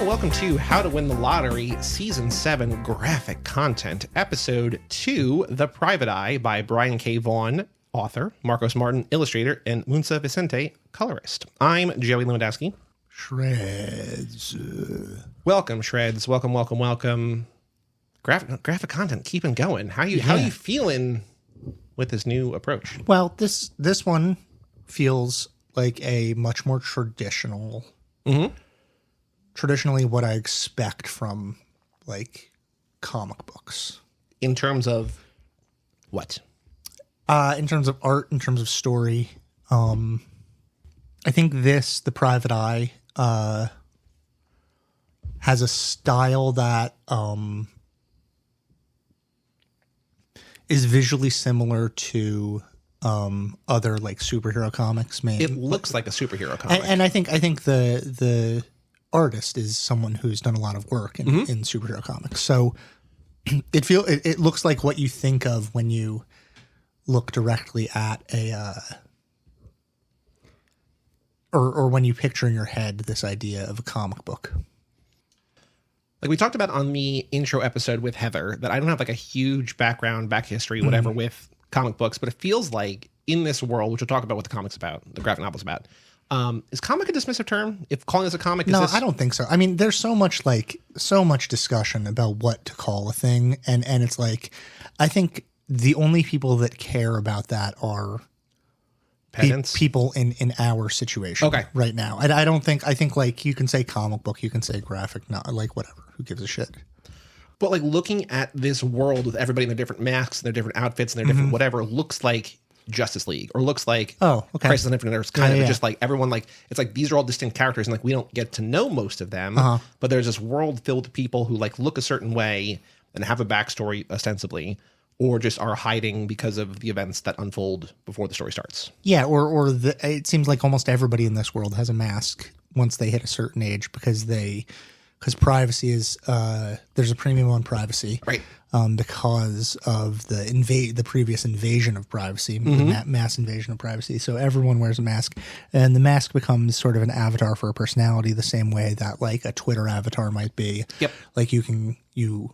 welcome to How to Win the Lottery, Season 7 Graphic Content, Episode 2, The Private Eye by Brian K. Vaughan, author, Marcos Martin, illustrator, and Muntsa Vicente, colorist. I'm Joey Lewandowski. Shreds. Welcome, Shreds. Welcome. Graphic content, keeping going. How you feeling with this new approach? Well, this one feels like a much more traditional... Mm-hmm. Traditionally what I expect from like comic books. In terms of what? In terms of art, in terms of story. I think The Private Eye, has a style that is visually similar to other like superhero comics. It looks like a superhero comic. And I think the artist is someone who's done a lot of work in superhero comics. So it looks like what you think of when you look directly at a or when you picture in your head this idea of a comic book. Like we talked about on the intro episode with Heather, that I don't have like a huge back history, whatever, with comic books, but it feels like in this world, which we'll talk about what the comic's about, the graphic novel's about. Is comic a dismissive term? If calling this a comic is I don't think so. I mean, there's so much discussion about what to call a thing. And it's like, I think the only people that care about that are people in our situation right now. I think like you can say comic book, you can say graphic, not like whatever, who gives a shit. But like looking at this world with everybody in their different masks and their different outfits and their different whatever looks like Justice League, or looks like Crisis on Infinite Earths, kind of just like everyone, like it's like these are all distinct characters and like we don't get to know most of them, but there's this world filled with people who like look a certain way and have a backstory ostensibly, or just are hiding because of the events that unfold before the story starts. Yeah, it seems like almost everybody in this world has a mask once they hit a certain age because privacy is there's a premium on privacy, right? Because of the previous invasion of privacy, the mass invasion of privacy. So everyone wears a mask, and the mask becomes sort of an avatar for a personality, the same way that like a Twitter avatar might be. Yep. Like you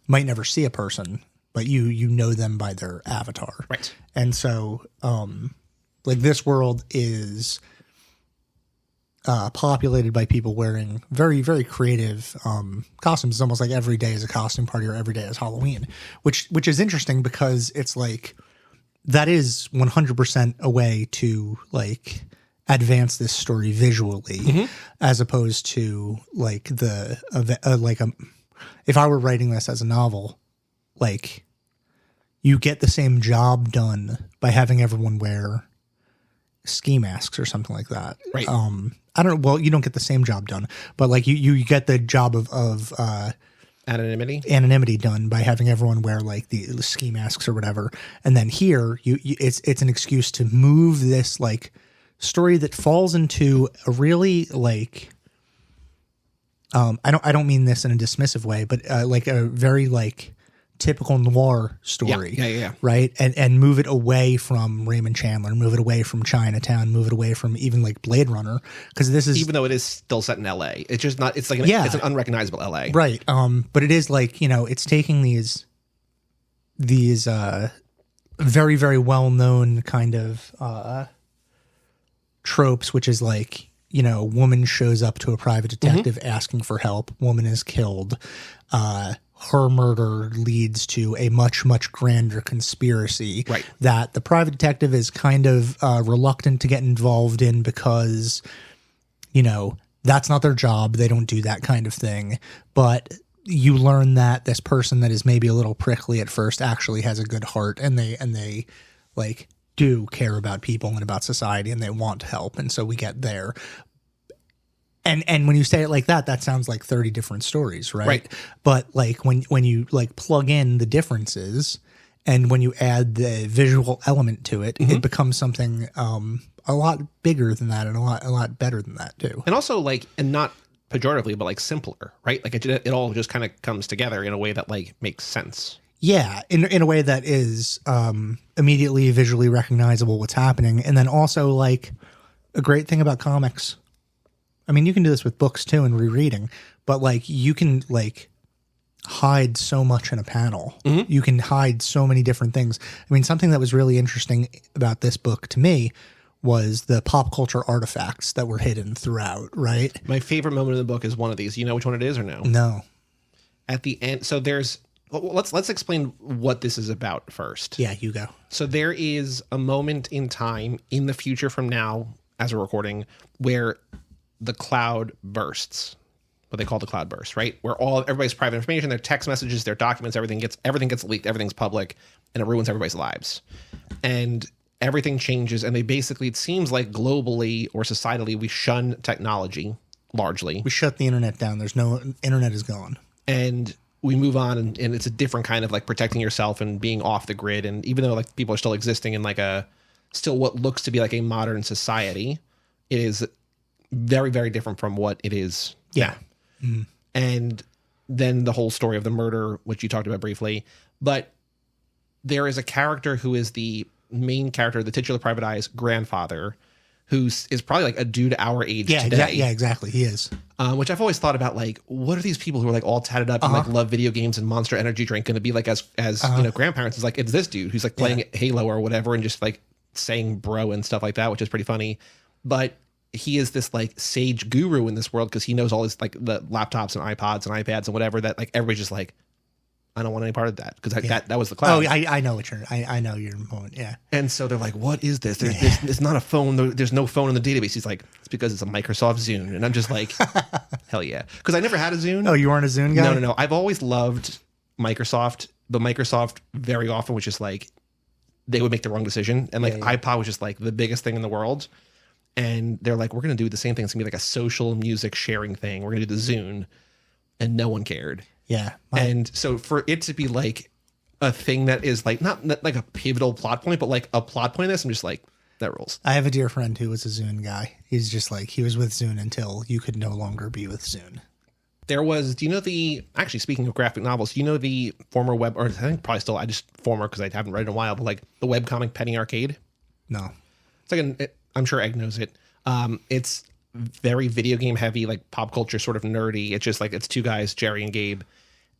might never see a person, but you know them by their avatar. Right. And so like this world is populated by people wearing very, very creative costumes. It's almost like every day is a costume party or every day is Halloween, which is interesting because it's like that is 100% a way to like advance this story visually, as opposed to like if I were writing this as a novel, like you get the same job done by having everyone wear ski masks or something like that. Right. You don't get the same job done, but like you get the job of anonymity done by having everyone wear like the ski masks or whatever. And then here it's an excuse to move this like story that falls into a really like, I don't mean this in a dismissive way, but like a very like typical noir story, right? And move it away from Raymond Chandler, move it away from Chinatown, move it away from even like Blade Runner, because this is, even though it is still set in LA, it's just not. It's like it's an unrecognizable LA, right? But it is like, you know, it's taking these very, very well known kind of tropes, which is like, you know, woman shows up to a private detective asking for help, woman is killed. Her murder leads to a much, much grander conspiracy that the private detective is kind of reluctant to get involved in because, you know, that's not their job. They don't do that kind of thing. But you learn that this person that is maybe a little prickly at first actually has a good heart, and they like do care about people and about society, and they want to help. And so we get there. And when you say it like that, that sounds like 30 different stories, right? But like when you like plug in the differences and when you add the visual element to it, it becomes something a lot bigger than that and a lot better than that too. And also like, and not pejoratively, but like simpler, right? Like it all just kind of comes together in a way that like makes sense. Yeah, in a way that is immediately visually recognizable what's happening. And then also like a great thing about comics I mean, you can do this with books too and rereading, but like you can like hide so much in a panel. Mm-hmm. You can hide so many different things. I mean, something that was really interesting about this book to me was the pop culture artifacts that were hidden throughout, right? My favorite moment in the book is one of these. You know which one it is or no? No. At the end, so let's explain what this is about first. Yeah, you go. So there is a moment in time in the future from now, as we're recording, where the cloud bursts. What they call the cloud burst, right? Where everybody's private information, their text messages, their documents, everything gets leaked, everything's public, and it ruins everybody's lives. And everything changes, and it seems like globally or societally, we shun technology largely. We shut the internet down. Internet is gone. And we move on, and it's a different kind of like protecting yourself and being off the grid. And even though like people are still existing in like still what looks to be like a modern society, it is very, very different from what it is now. Mm-hmm. And then the whole story of the murder, which you talked about briefly. But there is a character who is the main character, the titular Private Eye's grandfather, who is probably like a dude our age today. Yeah, exactly. He is. Which I've always thought about, like, what are these people who are like all tatted up and like love video games and Monster Energy drink going to be like as grandparents? It's like, it's this dude who's like playing Halo or whatever and just like saying bro and stuff like that, which is pretty funny. But he is this like sage guru in this world because he knows all this like the laptops and iPods and iPads and whatever that like everybody's just like, I don't want any part of that because that was the cloud. Oh, I know what I know your point. Yeah. And so they're like, what is this? It's not a phone. There's no phone in the database. He's like, it's because it's a Microsoft Zune. And I'm just like, hell yeah. Because I never had a Zune. Oh, you weren't a Zune guy? No. I've always loved Microsoft, but Microsoft very often was just like, they would make the wrong decision. And like iPod was just like the biggest thing in the world. And they're like, we're going to do the same thing. It's going to be like a social music sharing thing. We're going to do the Zune. And no one cared. Yeah. And so for it to be like a thing that is like not like a pivotal plot point, but like a plot point in this, I'm just like, that rules. I have a dear friend who was a Zune guy. He's just like, he was with Zune until you could no longer be with Zune. There was, do you know actually speaking of graphic novels, do you know the former web, or I think probably still, I just former because I haven't read it in a while, but like the webcomic Penny Arcade? No. It's like I'm sure Egg knows it. It's very video game heavy, like pop culture sort of nerdy. It's just like, it's two guys, Jerry and Gabe,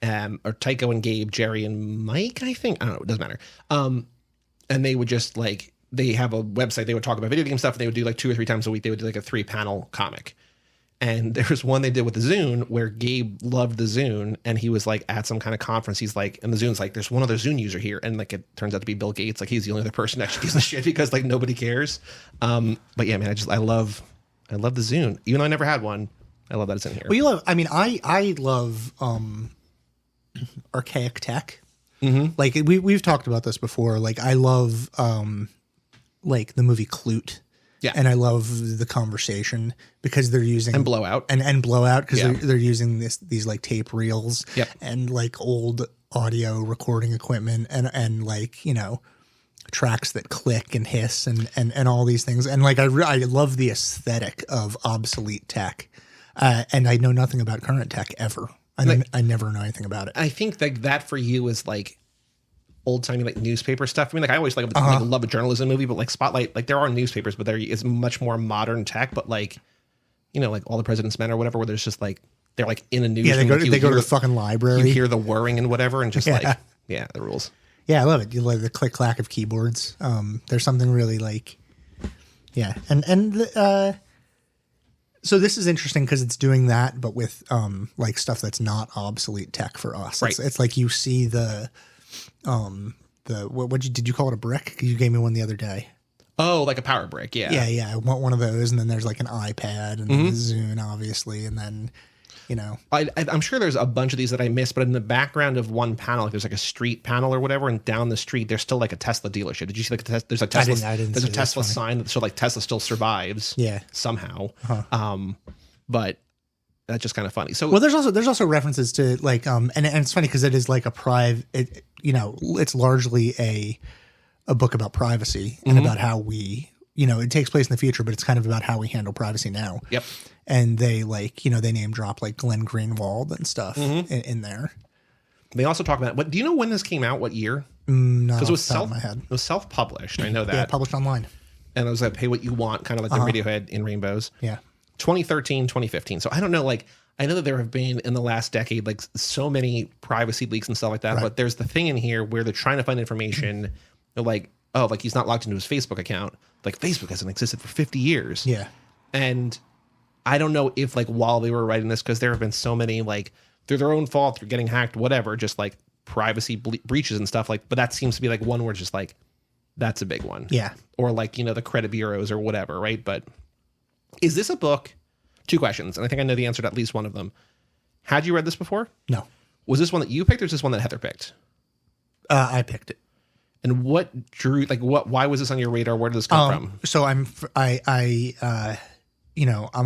or Tycho and Gabe, Jerry and Mike, I think. I don't know. It doesn't matter. And they would just like, they have a website. They would talk about video game stuff. And they would do like 2 or 3 times a week. They would do like a 3-panel comic. And there was one they did with the Zune where Gabe loved the Zune. And he was like at some kind of conference. He's like, and the Zune's like, there's one other Zune user here. And like, it turns out to be Bill Gates. Like he's the only other person that actually gives a shit because like nobody cares. But yeah, man, I love the Zune. Even though I never had one, I love that it's in here. Well, I love archaic tech. Mm-hmm. Like we've talked about this before. Like I love like the movie Clute. Yeah. And I love the conversation because they're using and Blowout because they're using these like tape reels and like old audio recording equipment and like, you know, tracks that click and hiss and all these things. And like, I love the aesthetic of obsolete tech. And I know nothing about current tech ever. I never know anything about it. I think that for you is like old timey like newspaper stuff. I mean, like I always like love a journalism movie, but like Spotlight, like there are newspapers, but there is much more modern tech. But like, you know, like All the President's Men or whatever, where there's just like they're like in a newsroom. Yeah, they go to the fucking library. You hear the whirring and whatever, and just like the rules. Yeah, I love it. You love the click clack of keyboards. There's something really like, yeah, so this is interesting because it's doing that, but with like stuff that's not obsolete tech for us. Right. It's like you see the did you call it a brick? You gave me one the other day. Oh, like a power brick, yeah. Yeah. I want one of those, and then there's like an iPad and then the Zune, obviously, and then, you know. I'm sure there's a bunch of these that I missed, but in the background of one panel, like there's like a street panel or whatever, and down the street there's still like a Tesla dealership. Did you see like there's a Tesla? I didn't there's see a Tesla sign that shows like Tesla still survives. Yeah. Somehow. But that's just kind of funny. So well, there's also references to like and it's funny because it is like a it's largely a book about privacy and about how we, you know, it takes place in the future, but it's kind of about how we handle privacy now. Yep. And they like, you know, they name drop like Glenn Greenwald and stuff in there. They also talk about do you know when this came out? What year? Because it was self-published. I know that. Yeah, published online. And it was like pay what you want, kind of like the Radiohead In Rainbows. Yeah. 2013, 2015. So I don't know, like, I know that there have been in the last decade, like, so many privacy leaks and stuff like that, but there's the thing in here where they're trying to find information. They're like, oh, like, he's not logged into his Facebook account. Like, Facebook hasn't existed for 50 years. Yeah. And I don't know if, like, while they were writing this, because there have been so many, like, through their own fault, through getting hacked, whatever, just, like, privacy breaches and stuff, like, but that seems to be, like, one where it's just, like, that's a big one. Yeah. Or, like, you know, the credit bureaus or whatever, right? But is this a book? 2 questions, and I think I know the answer to at least one of them. Had you read this before? No. Was this one that you picked, or is this one that Heather picked? I picked it. And what drew, like, why was this on your radar? Where did this come from? So I'm a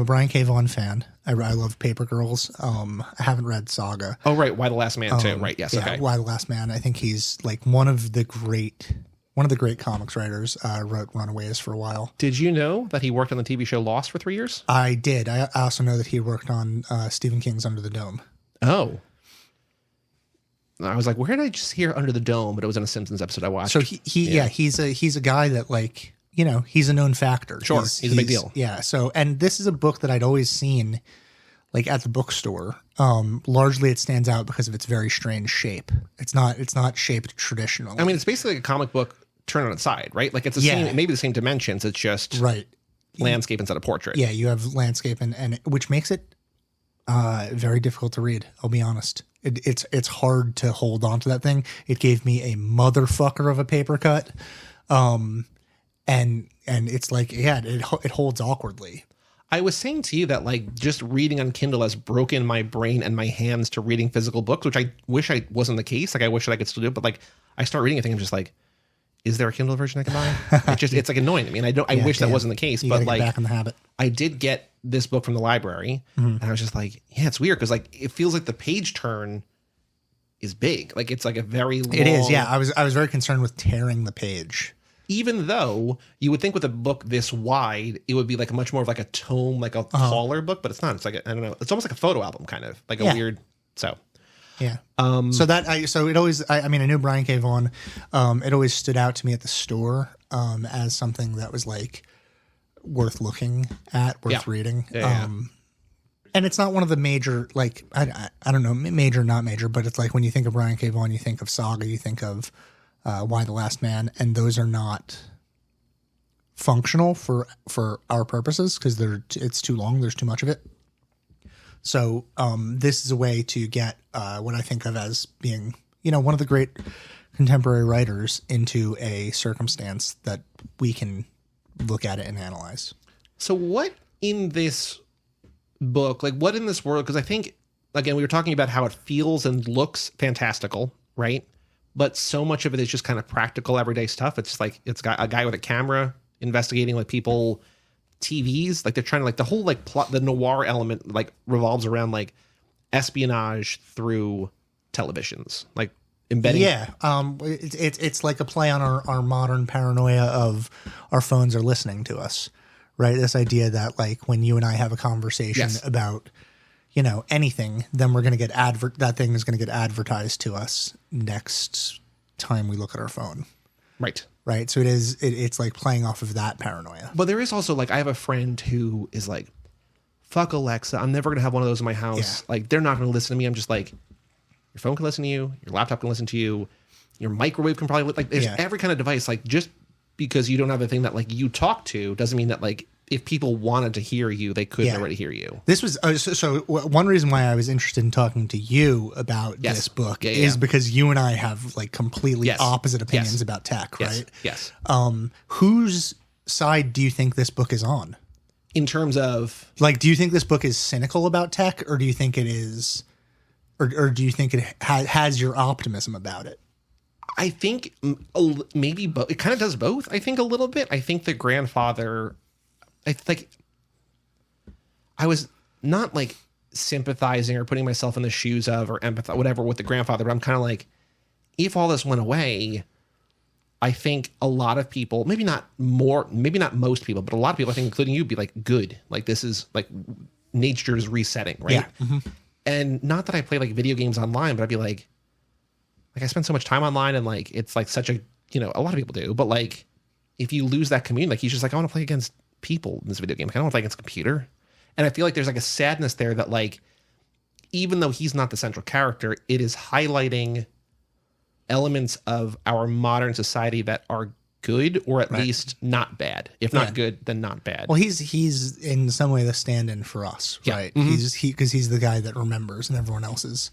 Brian K. Vaughan fan. I love Paper Girls. I haven't read Saga. Oh, right. Why the Last Man too. Right. Yes. Yeah, Okay. Why the Last Man. I think he's like one of the great comics writers. Wrote Runaways for a while. Did you know that he worked on the TV show Lost for 3 years? I did. I also know that he worked on Stephen King's Under the Dome. Oh. I was like, where did I just hear Under the Dome? But it was in a Simpsons episode I watched. So he's a guy that, like, you know, he's a known factor. Sure. He's a big deal. Yeah. So, and this is a book that I'd always seen, like, at the bookstore. Largely it stands out because of its very strange shape. It's not shaped traditionally. I mean, it's basically like a comic book turned on its side, right? Like, it's maybe the same dimensions. It's just landscape instead of portrait. Yeah. You have landscape and which makes it very difficult to read. I'll be honest. It's hard to hold on to that thing. It gave me a motherfucker of a paper cut. And it's like, it holds awkwardly. I was saying to you that, like, just reading on Kindle has broken my brain and my hands to reading physical books, which I wish I wasn't the case. Like, I wish that I could still do it, but, like, I start reading a thing, I'm just like, is there a Kindle version I can buy? It's like annoying. I mean, I wish that wasn't the case, you but, get like, back in the habit. I did get this book from the library, and I was just like, yeah, it's weird because, like, it feels like the page turn is big. Like, it's like a very long... It is, yeah. I was very concerned with tearing the page. Even though you would think with a book this wide, it would be like much more of like a tome, like a taller book, but it's not. It's like I don't know. It's almost like a photo album, kind of like a weird. So, yeah. So it always. I mean, I knew Brian K. Vaughan. It always stood out to me at the store as something that was like worth looking at, worth reading. Yeah. And it's not one of the major, like, I don't know, major, not major, but it's like when you think of Brian K. Vaughan, you think of Saga, you think of Why the Last Man, and those are not functional for our purposes because it's too long. There's too much of it. So this is a way to get what I think of as being, one of the great contemporary writers into a circumstance that we can look at it and analyze. So what in this book, like what in this world, because I think, again, we were talking about how it feels and looks fantastical, right? But so much of it is just kind of practical everyday stuff. It's like it's got a guy with a camera investigating like people, TVs, like they're trying to like the whole like plot, the noir element like revolves around like espionage through televisions, like embedding. Yeah, it's like a play on our modern paranoia of our phones are listening to us, right? This idea that like when you and I have a conversation about anything, then we're going to get that thing is going to get advertised to us next time we look at our phone. Right. So it's like playing off of that paranoia. But there is also like, I have a friend who is like, fuck Alexa. I'm never going to have one of those in my house. Yeah. Like they're not going to listen to me. I'm just like, your phone can listen to you. Your laptop can listen to you. Your microwave can probably like, there's every kind of device. Like just because you don't have a thing that like you talk to doesn't mean that like, if people wanted to hear you, they could already hear you. This was so one reason why I was interested in talking to you about this book is because you and I have like completely opposite opinions about tech, right? Yes. Whose side do you think this book is on? In terms of like, do you think this book is cynical about tech, or do you think it is, or do you think it has your optimism about it? I think maybe both. It kind of does both. I think a little bit. I think the grandfather. I was not like sympathizing or putting myself in the shoes of or empathize, whatever, with the grandfather, but I'm kind of like, if all this went away, I think a lot of people, maybe not most people, but a lot of people, I think, including you, be like, good. Like this is like nature's resetting, right? Yeah. Mm-hmm. And not that I play like video games online, but I'd be like I spend so much time online and like, it's like such a, a lot of people do, but like if you lose that community, like he's just like, I want to play against people in this video game. I don't want to play against a computer. And I feel like there's like a sadness there that like, even though he's not the central character, it is highlighting elements of our modern society that are good, or at least not bad. If not good, then not bad. Well, he's in some way the stand-in for us, right? Because he's the guy that remembers, and everyone else is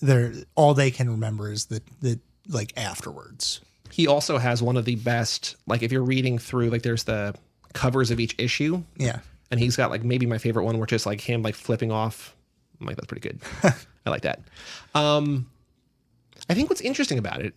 there. All they can remember is the like afterwards. He also has one of the best, like if you're reading through, like there's the covers of each issue. Yeah. And he's got like maybe my favorite one, which is like him like flipping off. I'm like, that's pretty good. I like that. I think what's interesting about it,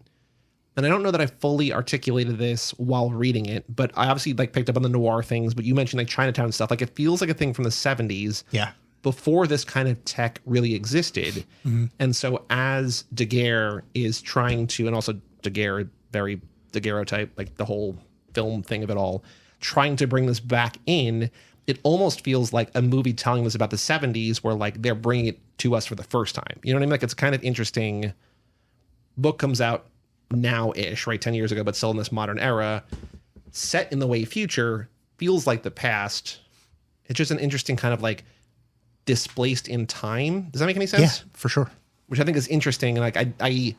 and I don't know that I fully articulated this while reading it, but I obviously like picked up on the noir things, but you mentioned like Chinatown stuff. Like it feels like a thing from the 70s. Yeah. Before this kind of tech really existed. Mm-hmm. And so as Daguerre is trying to, and also Daguerre, very daguerreotype, like the whole film thing of it all, trying to bring this back in, it almost feels like a movie telling us about the 70s where like they're bringing it to us for the first time. You know what I mean? Like it's kind of interesting. Book comes out now-ish, right? 10 years ago, but still in this modern era, set in the way future, feels like the past. It's just an interesting kind of like displaced in time. Does that make any sense? Yeah, for sure. Which I think is interesting. And like I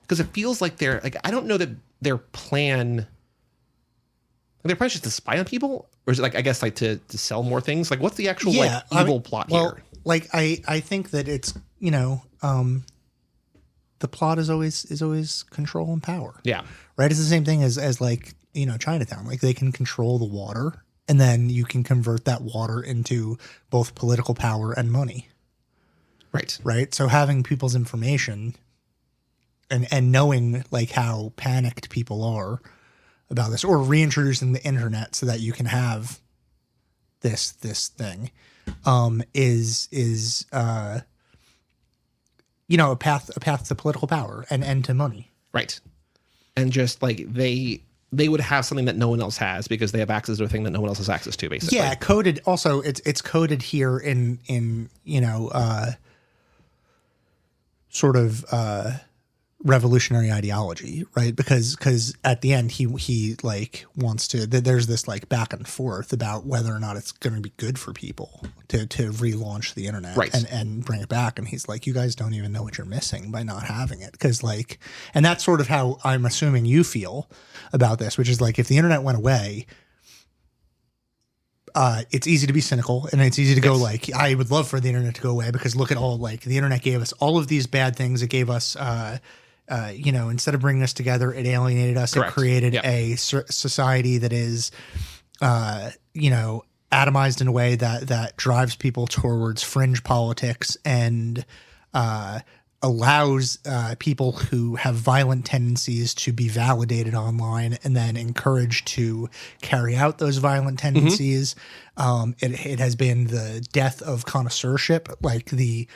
because it feels like they're like, I don't know that their plan is just to spy on people, or is it like, I guess like to sell more things? Like what's the actual like evil plot here? Like I think that it's, you know, the plot is always control and power. Yeah. Right. It's the same thing as like, you know, Chinatown. Like they can control the water, and then you can convert that water into both political power and money. Right. Right. So having people's information and knowing like how panicked people are about this, or reintroducing the internet so that you can have this thing, is you know, a path to political power and to money. Right. And just like they would have something that no one else has because they have access to a thing that no one else has access to, basically. Yeah, coded. Also, it's coded here in you know, sort of revolutionary ideology, right? Because at the end he like wants to, there's this like back and forth about whether or not it's going to be good for people to relaunch the internet, right, and bring it back. And he's like, you guys don't even know what you're missing by not having it. Because like, and that's sort of how I'm assuming you feel about this, which is like, if the internet went away, it's easy to be cynical, and it's easy to go like, I would love for the internet to go away because look at all, like the internet gave us all of these bad things. It gave us, you know, instead of bringing us together, it alienated us. Correct. It created a society that is, you know, atomized in a way that drives people towards fringe politics and allows people who have violent tendencies to be validated online and then encouraged to carry out those violent tendencies. Mm-hmm. It has been the death of connoisseurship, like the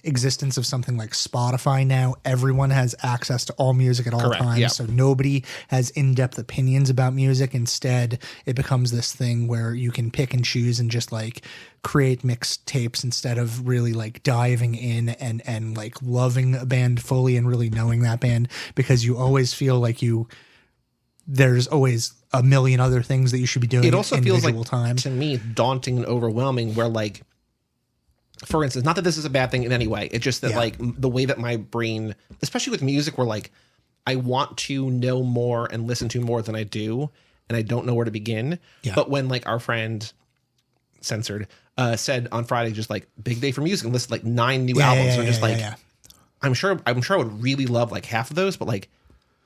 existence of something like Spotify now. Everyone has access to all music at all times. Yep. So nobody has in-depth opinions about music. Instead, it becomes this thing where you can pick and choose and just like create mixtapes instead of really like diving in and like loving a band fully and really knowing that band, because you always feel like there's always a million other things that you should be doing. It also feels like, time. To me, daunting and overwhelming, where like, for instance, not that this is a bad thing in any way. It's just that like the way that my brain, especially with music, where like I want to know more and listen to more than I do, and I don't know where to begin. Yeah. But when like our friend Censored said on Friday, just like big day for music, and listed like 9 new albums, and just like, I'm sure I would really love like half of those, but like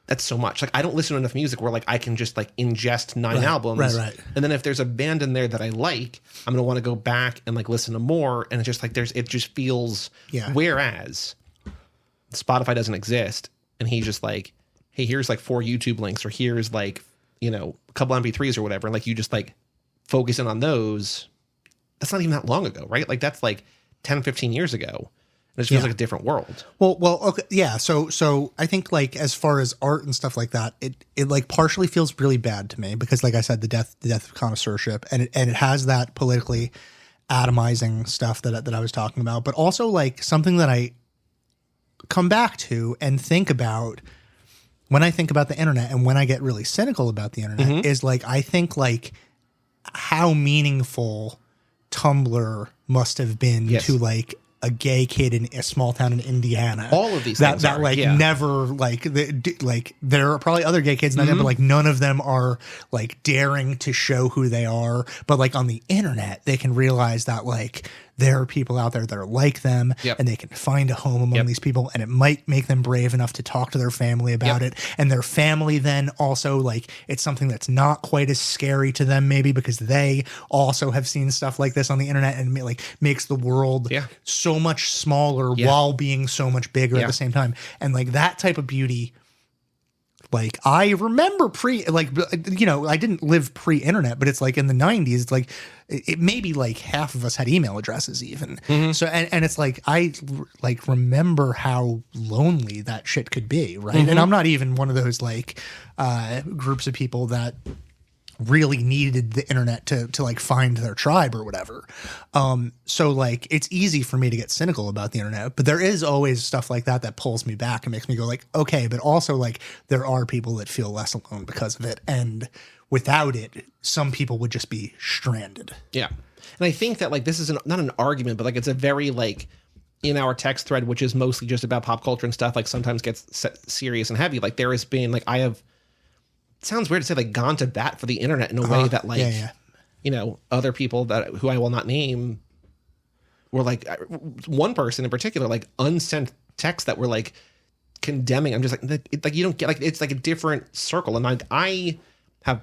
that's so much. Like I don't listen to enough music where like I can just like ingest 9 albums. Right. And then if there's a band in there that I like, I'm gonna want to go back and like listen to more. And it's just like it just feels. Whereas Spotify doesn't exist, and he's just like, hey, here's like 4 YouTube links, or here's like, you know, a couple MP3s or whatever, and like you just like focus in on those. That's not even that long ago, right? Like that's like 10, 15 years ago. It just feels like a different world. Well, okay, yeah. So I think like as far as art and stuff like that, it like partially feels really bad to me because, like I said, the death of connoisseurship, and it has that politically atomizing stuff that I was talking about, but also like something that I come back to and think about when I think about the internet and when I get really cynical about the internet is like, I think like how meaningful Tumblr must have been to like a gay kid in a small town in Indiana. All of these things that are, like never like there are probably other gay kids in that, but like none of them are like daring to show who they are. But like on the internet, they can realize that like there are people out there that are like them, and they can find a home among these people, and it might make them brave enough to talk to their family about it. And their family then also like it's something that's not quite as scary to them maybe because they also have seen stuff like this on the internet, and like makes the world so much smaller while being so much bigger at the same time. And like that type of beauty, like I remember I didn't live pre-internet, but it's like in the 90s, it's like it maybe like half of us had email addresses even. So, and it's like, I like remember how lonely that shit could be. Right. And I'm not even one of those like groups of people that really needed the internet to like find their tribe or whatever. So like it's easy for me to get cynical about the internet, but there is always stuff like that pulls me back and makes me go like, okay, but also like there are people that feel less alone because of it. And without it, some people would just be stranded. Yeah. And I think that like this is not an argument, but like it's a very like in our text thread, which is mostly just about pop culture and stuff, like sometimes gets serious and heavy. Like there has been like it sounds weird to say like gone to bat for the internet in a way that like, you know, other people who I will not name were like one person in particular, like unsent texts that were like condemning. I'm just like you don't get like, it's like a different circle. And like, I have,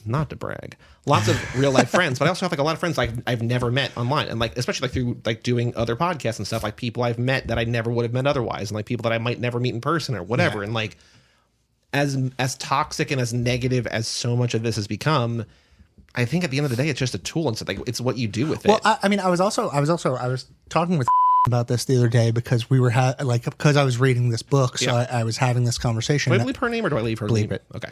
not to brag, lots of real life friends, but I also have like a lot of friends like I've never met online. And like, especially like through like doing other podcasts and stuff, like people I've met that I never would have met otherwise. And like people that I might never meet in person or whatever. And like, as toxic and as negative as so much of this has become, I think at the end of the day, it's just a tool. And so like, it's what you do with it. Well, I mean, I was talking with about this the other day because we were because I was reading this book. So I was having this conversation. Do I bleep her name or do I leave her name? It. Okay.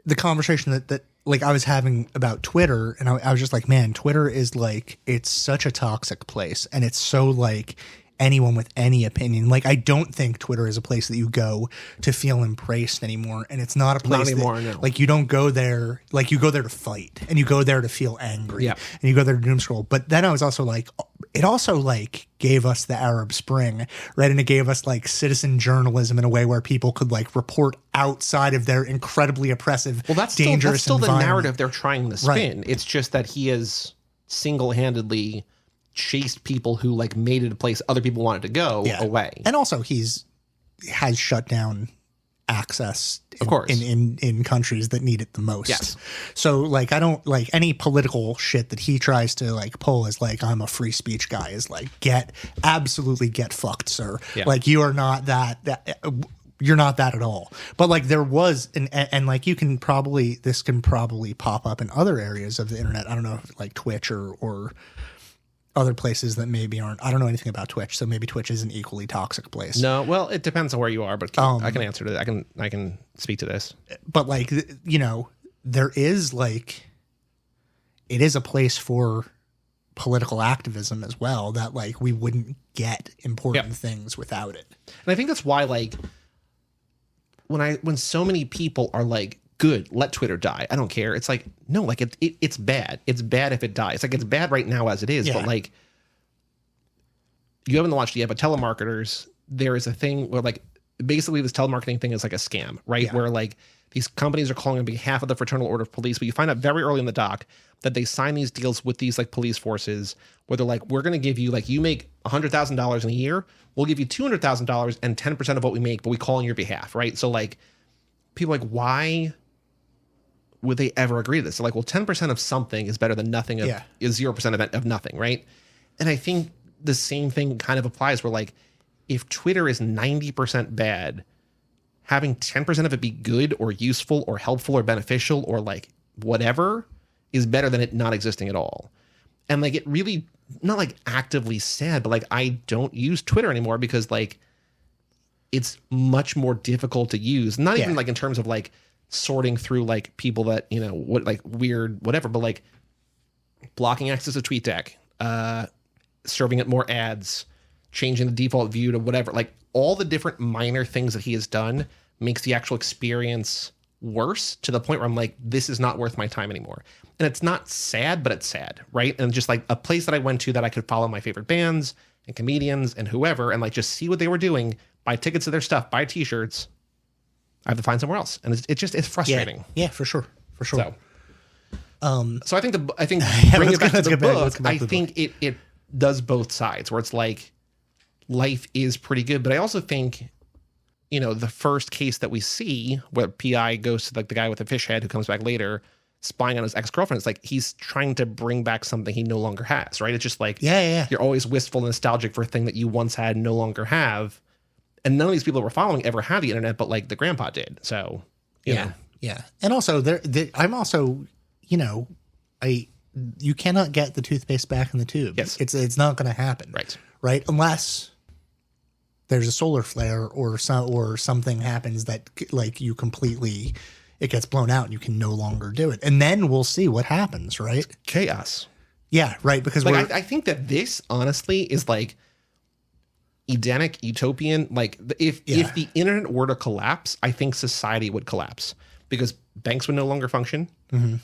The conversation that like I was having about Twitter, and I was just like, man, Twitter is like, it's such a toxic place. And it's so like, anyone with any opinion. Like, I don't think Twitter is a place that you go to feel embraced anymore. And it's not a place no. Like, you don't go there, like, you go there to fight and you go there to feel angry and you go there to doom scroll. But then I was also like, it also like gave us the Arab Spring, right? And it gave us like citizen journalism in a way where people could like report outside of their incredibly oppressive, dangerous that's still the narrative they're trying to spin. Right. It's just that he is single-handedly chased people who like made it a place other people wanted to go away. And also has shut down access in countries that need it the most. Yes. So like, I don't like any political shit that he tries to like pull as like, I'm a free speech guy, is like, absolutely get fucked, sir. Yeah. Like, you are not that you're not that at all. But like, there was and like, this can probably pop up in other areas of the internet. I don't know if like Twitch or other places that maybe aren't. I don't know anything about Twitch, so maybe Twitch is an equally toxic place. No, well, it depends on where you are, but I can answer to that. I can speak to this. But like, you know, there is like, it is a place for political activism as well, that like we wouldn't get important things without it. And I think that's why like when so many people are like, good, let Twitter die, I don't care. It's like, no, like it's bad. It's bad if it dies. Like, it's bad right now as it is, but like, you haven't watched it yet, but telemarketers, there is a thing where like, basically this telemarketing thing is like a scam, right? Where like these companies are calling on behalf of the Fraternal Order of Police, but you find out very early in the doc that they sign these deals with these like police forces where they're like, we're going to give you, like, you make $100,000 in a year, we'll give you $200,000 and 10% of what we make, but we call on your behalf, right? So like, people are like, why would they ever agree to this? So like, well, 10% of something is better than nothing is 0% of nothing, right? And I think the same thing kind of applies where like, if Twitter is 90% bad, having 10% of it be good or useful or helpful or beneficial or like whatever is better than it not existing at all. And like, it really, not like actively sad, but like, I don't use Twitter anymore because like, it's much more difficult to use. Not even like in terms of like sorting through like people that, you know, what like weird, whatever, but like blocking access to TweetDeck, serving it more ads, changing the default view to whatever, like all the different minor things that he has done makes the actual experience worse to the point where I'm like, this is not worth my time anymore. And it's not sad, but it's sad, right? And just like a place that I went to that I could follow my favorite bands and comedians and whoever and like just see what they were doing, buy tickets to their stuff, buy t-shirts. I have to find somewhere else. And it's frustrating. Yeah, for sure. For sure. So I think bring it back to the book, I think it does both sides where it's like life is pretty good. But I also think, you know, the first case that we see where PI goes to like the guy with the fish head who comes back later spying on his ex-girlfriend, it's like he's trying to bring back something he no longer has, right? It's just like you're always wistful and nostalgic for a thing that you once had and no longer have. And none of these people that we're following ever had the internet, but like the grandpa did. So, you know. Yeah. And also I'm also, you know, you cannot get the toothpaste back in the tube. Yes. It's not going to happen. Right. Unless there's a solar flare or something happens that like you completely, it gets blown out and you can no longer do it. And then we'll see what happens. Right. Chaos. Yeah. Right. Because like, I think that this honestly is like Edenic, utopian. Like if the internet were to collapse, I think society would collapse because banks would no longer function. Mm-hmm.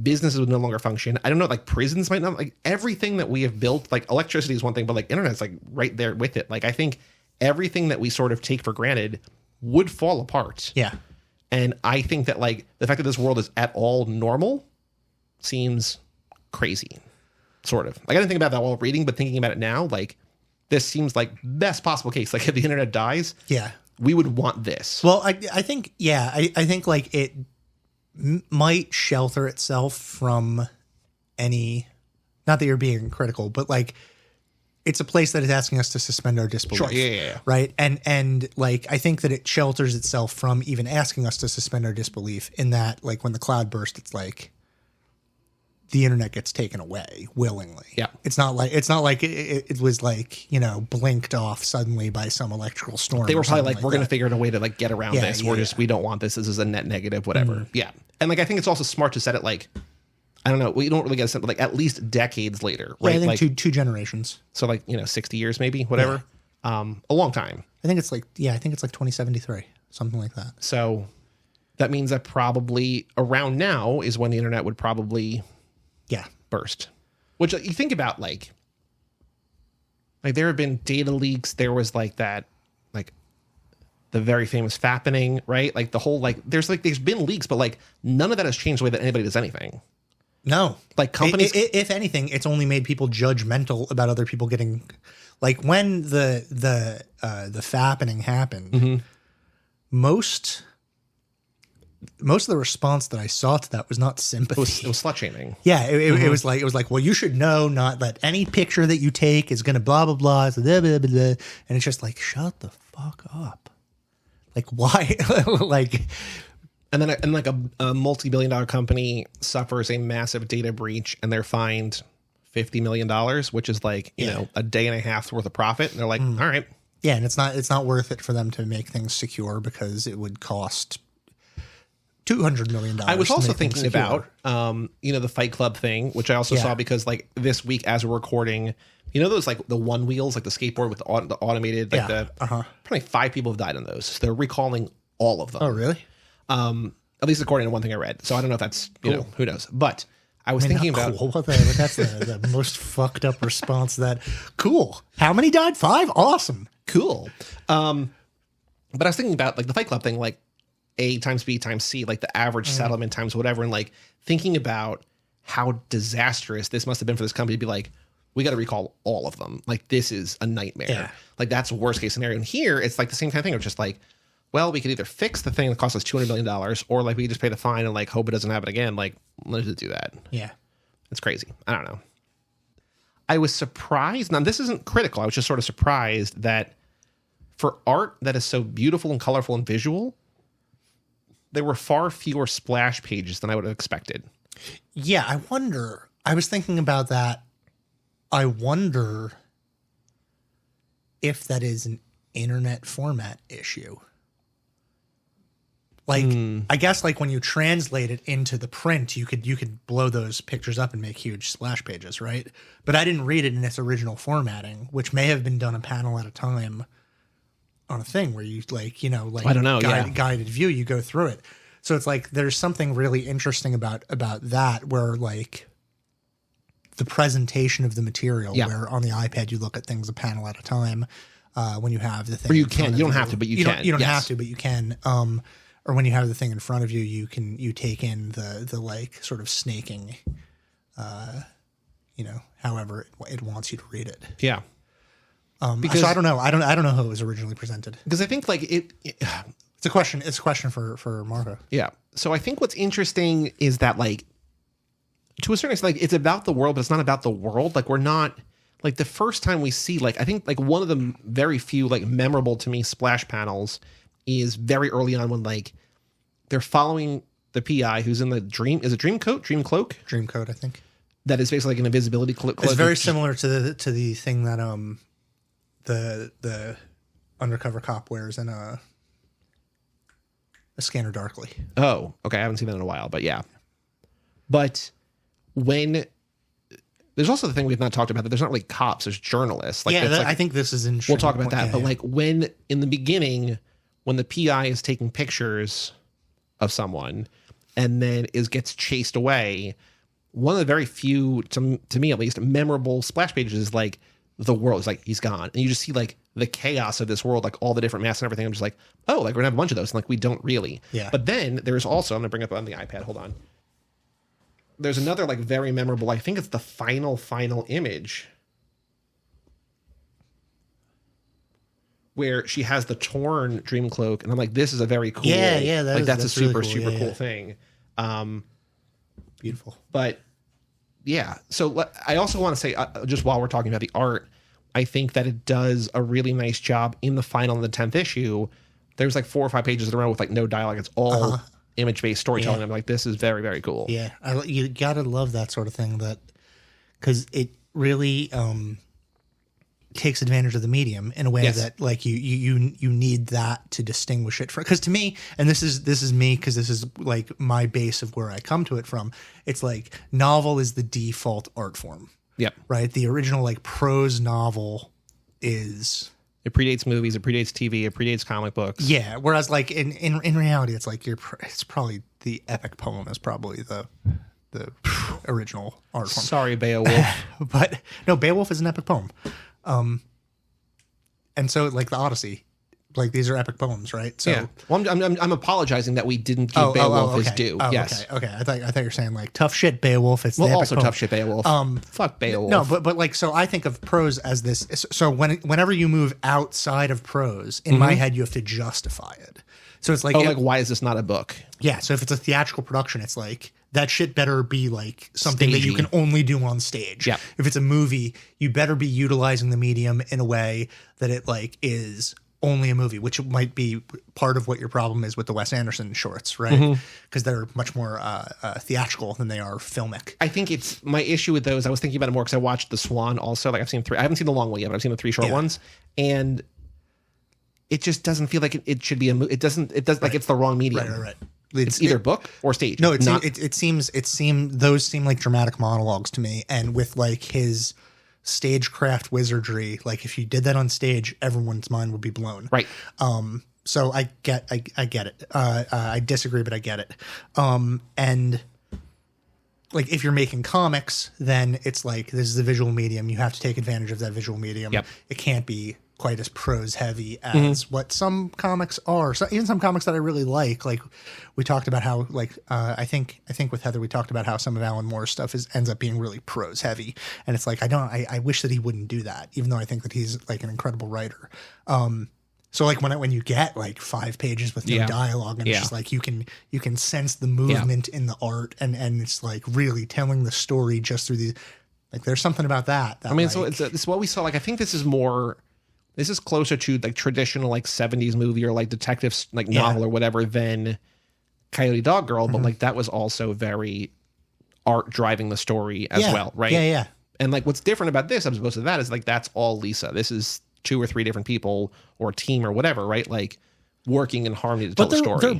Businesses would no longer function. I don't know, like prisons might not, like everything that we have built, like electricity is one thing, but like internet's like right there with it. Like I think everything that we sort of take for granted would fall apart. Yeah. And I think that like the fact that this world is at all normal seems crazy, sort of. Like I didn't think about that while reading, but thinking about it now, like this seems like best possible case. Like if the internet dies, we would want this. Well, I think, I think like it might shelter itself from any, not that you're being critical, but like it's a place that is asking us to suspend our disbelief. Sure, yeah. Right. And like, I think that it shelters itself from even asking us to suspend our disbelief in that, like when the cloud burst, it's like the internet gets taken away willingly. Yeah. It's not like it was like, you know, blinked off suddenly by some electrical storm. They were probably like, we're going to figure out a way to like get around this. We don't want this. This is a net negative, whatever. Mm-hmm. Yeah. And like, I think it's also smart to set it like, I don't know. We don't really get a sense, but like at least decades later, right? Yeah, I think like two generations. So like, you know, 60 years, maybe, whatever. Yeah. A long time. I think it's like 2073, something like that. So that means that probably around now is when the internet would probably burst. Which you think about like there have been data leaks. There was like that, like the very famous fappening, right? Like the whole, like there's been leaks, but like none of that has changed the way that anybody does anything. No. Like companies, if anything, it's only made people judgmental about other people getting, like when the fappening happened, mm-hmm. most of the response that I saw to that was not sympathy. It was slut shaming. Yeah, it was like, well, you should know not that any picture that you take is going to blah blah blah, blah, blah, blah, blah. And it's just like, shut the fuck up. Like why? Like, and then like a multi-billion-dollar company suffers a massive data breach and they're fined $50 million, which is like you know a day and a half's worth of profit. And they're like, all right, yeah, and it's not worth it for them to make things secure because it would cost $200 million. I was also thinking about, the Fight Club thing, which I also saw because like this week as we're recording, you know, those like the one wheels, like the skateboard with the automated, like probably 5 people have died on those. So they're recalling all of them. Oh, really? At least according to one thing I read. So I don't know if that's, you know, who knows, but I was thinking about, cool. That's the most fucked up response to that. Cool. How many died? 5? Awesome. Cool. But I was thinking about like the Fight Club thing, like, A times B times C, like the average settlement times whatever. And like thinking about how disastrous this must have been for this company to be like, we got to recall all of them. Like this is a nightmare. Yeah. Like that's a worst case scenario. And here it's like the same kind of thing. It's just like, well, we could either fix the thing that cost us $200 million or like we just pay the fine and like hope it doesn't happen again. Like let's just do that. Yeah. It's crazy. I don't know. I was surprised. Now this isn't critical. I was just sort of surprised that for art that is so beautiful and colorful and visual, there were far fewer splash pages than I would have expected. Yeah, I wonder. I was thinking about that. I wonder if that is an internet format issue. Like, I guess like when you translate it into the print, you could blow those pictures up and make huge splash pages, right? But I didn't read it in its original formatting, which may have been done a panel at a time on a thing where you like, you know, like I don't know, guided view, you go through it. So it's like there's something really interesting about that, where like the presentation of the material, where on the iPad you look at things a panel at a time. When you have the thing, or you can, you don't have to, but you can. You don't have to, but you can. Or when you have the thing in front of you, you take in the like sort of snaking, however it wants you to read it. Yeah. Because so I don't know. I don't know how it was originally presented. Because I think like it's a question. It's a question for Marco. Yeah. So I think what's interesting is that like to a certain extent, like it's about the world, but it's not about the world. Like we're not like the first time we see like I think like one of the very few like memorable to me splash panels is very early on when like they're following the PI who's in the dream cloak, I think. That is basically like an invisibility cloak. It's very similar to the thing that the undercover cop wears in a Scanner Darkly. Oh, okay. I haven't seen that in a while, but yeah. But when there's also the thing we've not talked about that there's not really cops, there's journalists. Like, yeah, I think this is interesting. We'll talk about that. But like when in the beginning, when the PI is taking pictures of someone and then gets chased away, one of the very few, to me at least, memorable splash pages is like the world is like he's gone, and you just see like the chaos of this world, like all the different masks and everything. I'm just like, oh, like we're gonna have a bunch of those, and like we don't really. Yeah. But then there's also, I'm gonna bring up on the iPad. Hold on. There's another like very memorable. I think it's the final image where she has the torn dream cloak, and I'm like, this is a very cool. Yeah, that's a super really cool, cool thing. Beautiful. But yeah, so I also want to say, just while we're talking about the art, I think that it does a really nice job in the final and the 10th issue. There's like 4 or 5 pages in a row with like no dialogue. It's all image-based storytelling. Yeah. I'm like, this is very, very cool. Yeah, you gotta love that sort of thing, that because it really takes advantage of the medium in a way that like you need that to distinguish it from. Because to me, and this is me, because this is like my base of where I come to it from, it's like novel is the default art form. Yep. Right. The original like prose novel is, it predates movies, it predates TV, it predates comic books. Yeah. Whereas like in reality, it's like it's probably the epic poem is probably the original art form. Sorry, Beowulf. But no, Beowulf is an epic poem. And so like the Odyssey, like these are epic poems, right? So yeah. Well, I'm apologizing that we didn't give Beowulf his due. Yes. Okay. I thought you were saying like tough shit Beowulf. It's also tough shit Beowulf. Fuck Beowulf. No, but like, so I think of prose as this. So whenever you move outside of prose, in my head, you have to justify it. So it's like, like why is this not a book? Yeah. So if it's a theatrical production, it's like that shit better be like something that you can only do on stage. Yeah. If it's a movie, you better be utilizing the medium in a way that it like is only a movie, which might be part of what your problem is with the Wes Anderson shorts, right? Because they're much more theatrical than they are filmic. I think it's my issue with those. I was thinking about it more because I watched The Swan also. Like I've seen 3. I haven't seen the long one yet, but I've seen the 3 short ones, and it just doesn't feel like it should be a movie. It does like it's the wrong medium. Right. It's either book or stage. No, it seems those seem like dramatic monologues to me, and with like his stagecraft wizardry, like if you did that on stage, everyone's mind would be blown. Right. So I get it. I disagree, but I get it. And like if you're making comics, then it's like this is a visual medium. You have to take advantage of that visual medium. Yep. It can't be quite as prose heavy as what some comics are. So even some comics that I really like we talked about how like I think with Heather we talked about how some of Alan Moore's stuff ends up being really prose heavy, and it's like I wish that he wouldn't do that, even though I think that he's like an incredible writer. So like when you get like 5 pages with no dialogue, and it's just like you can sense the movement in the art, and it's like really telling the story just through these. Like there's something about that. I mean, so it's what we saw. Like I think this is closer to like traditional like 70s movie or like detective like novel or whatever than Coyote Dog Girl, but like that was also very art driving the story as well, right? Yeah. And like what's different about this as opposed to that is like that's all Lisa. This is 2 or 3 different people or a team or whatever, right? Like working in harmony to tell the story.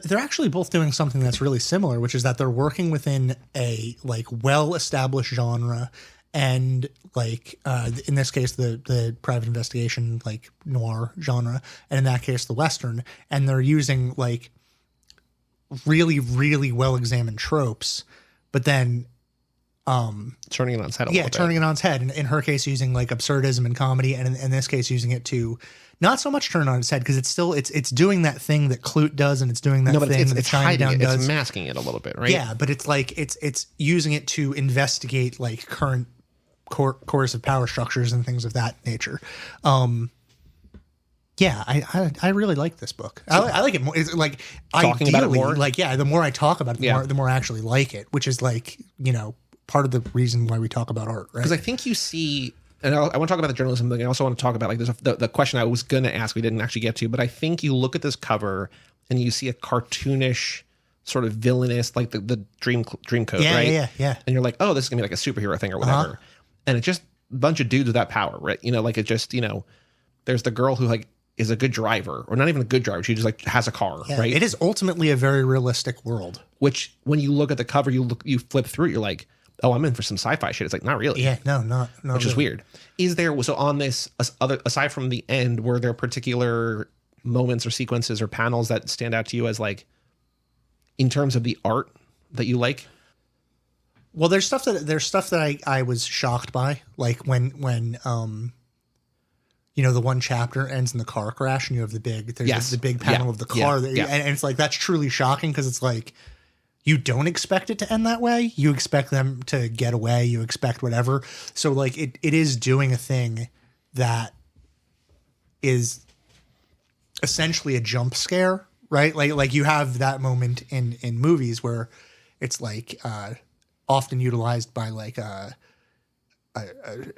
They're actually both doing something that's really similar, which is that they're working within a like well-established genre. And like in this case, the private investigation, like noir genre, and in that case, the Western, and they're using like really, really well-examined tropes, but then turning it on its head a little bit. Turning it on its head. In her case, using like absurdism and comedy, and in this case, using it to not so much turn it on its head, because it's still it's doing that thing that Clute does, and it's doing that thing that Shinedown does. It's masking it a little bit, right? Yeah, but it's like it's using it to investigate like current coercive power structures and things of that nature. Yeah, I really like this book. I like it more. It's like talking about it more. Like, yeah, the more I talk about it, the more I actually like it, which is like, part of the reason why we talk about art, right? Because I think you see, and I want to talk about the journalism thing. I also want to talk about like the question I was going to ask we didn't actually get to, but I think you look at this cover and you see a cartoonish sort of villainous, like the dream code, right? Yeah. And you're like, oh, this is gonna be like a superhero thing or whatever. And it's just a bunch of dudes with that power, right? Like it just, there's the girl who like is a good driver, or not even a good driver. She just like has a car, right? It is ultimately a very realistic world. Which when you look at the cover, you flip through it, you're like, oh, I'm in for some sci-fi shit. It's like, not really. Yeah, no. Which is weird. Is there, so on this, aside from the end, were there particular moments or sequences or panels that stand out to you as like, in terms of the art that you like? Well, there's stuff that I was shocked by, like when the one chapter ends in the car crash and you have the big panel of the car and it's like, that's truly shocking, because it's like, you don't expect it to end that way. You expect them to get away. You expect whatever. So like it is doing a thing that is essentially a jump scare, right? Like you have that moment in movies where it's like often utilized by like a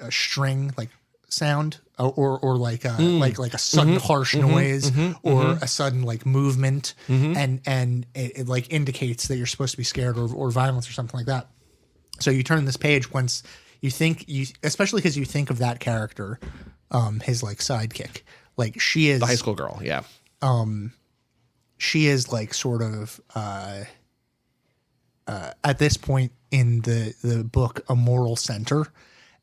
string like sound or like a sudden harsh noise or a sudden like movement and it like indicates that you're supposed to be scared or violence or something like that. So you turn this page once you think especially because you think of that character, his like sidekick, like she is the high school girl. Yeah. She is like sort of at this point in the book a moral center,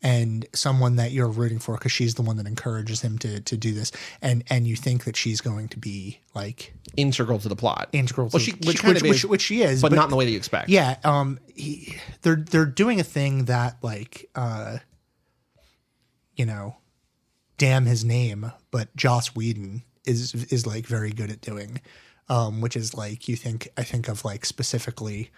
and someone that you're rooting for because she's the one that encourages him to do this, and you think that she's going to be like integral to the plot. Which she is, but not in the way that you expect. Yeah, they're doing a thing that like damn his name, but Joss Whedon is like very good at doing, which is like I think of like specifically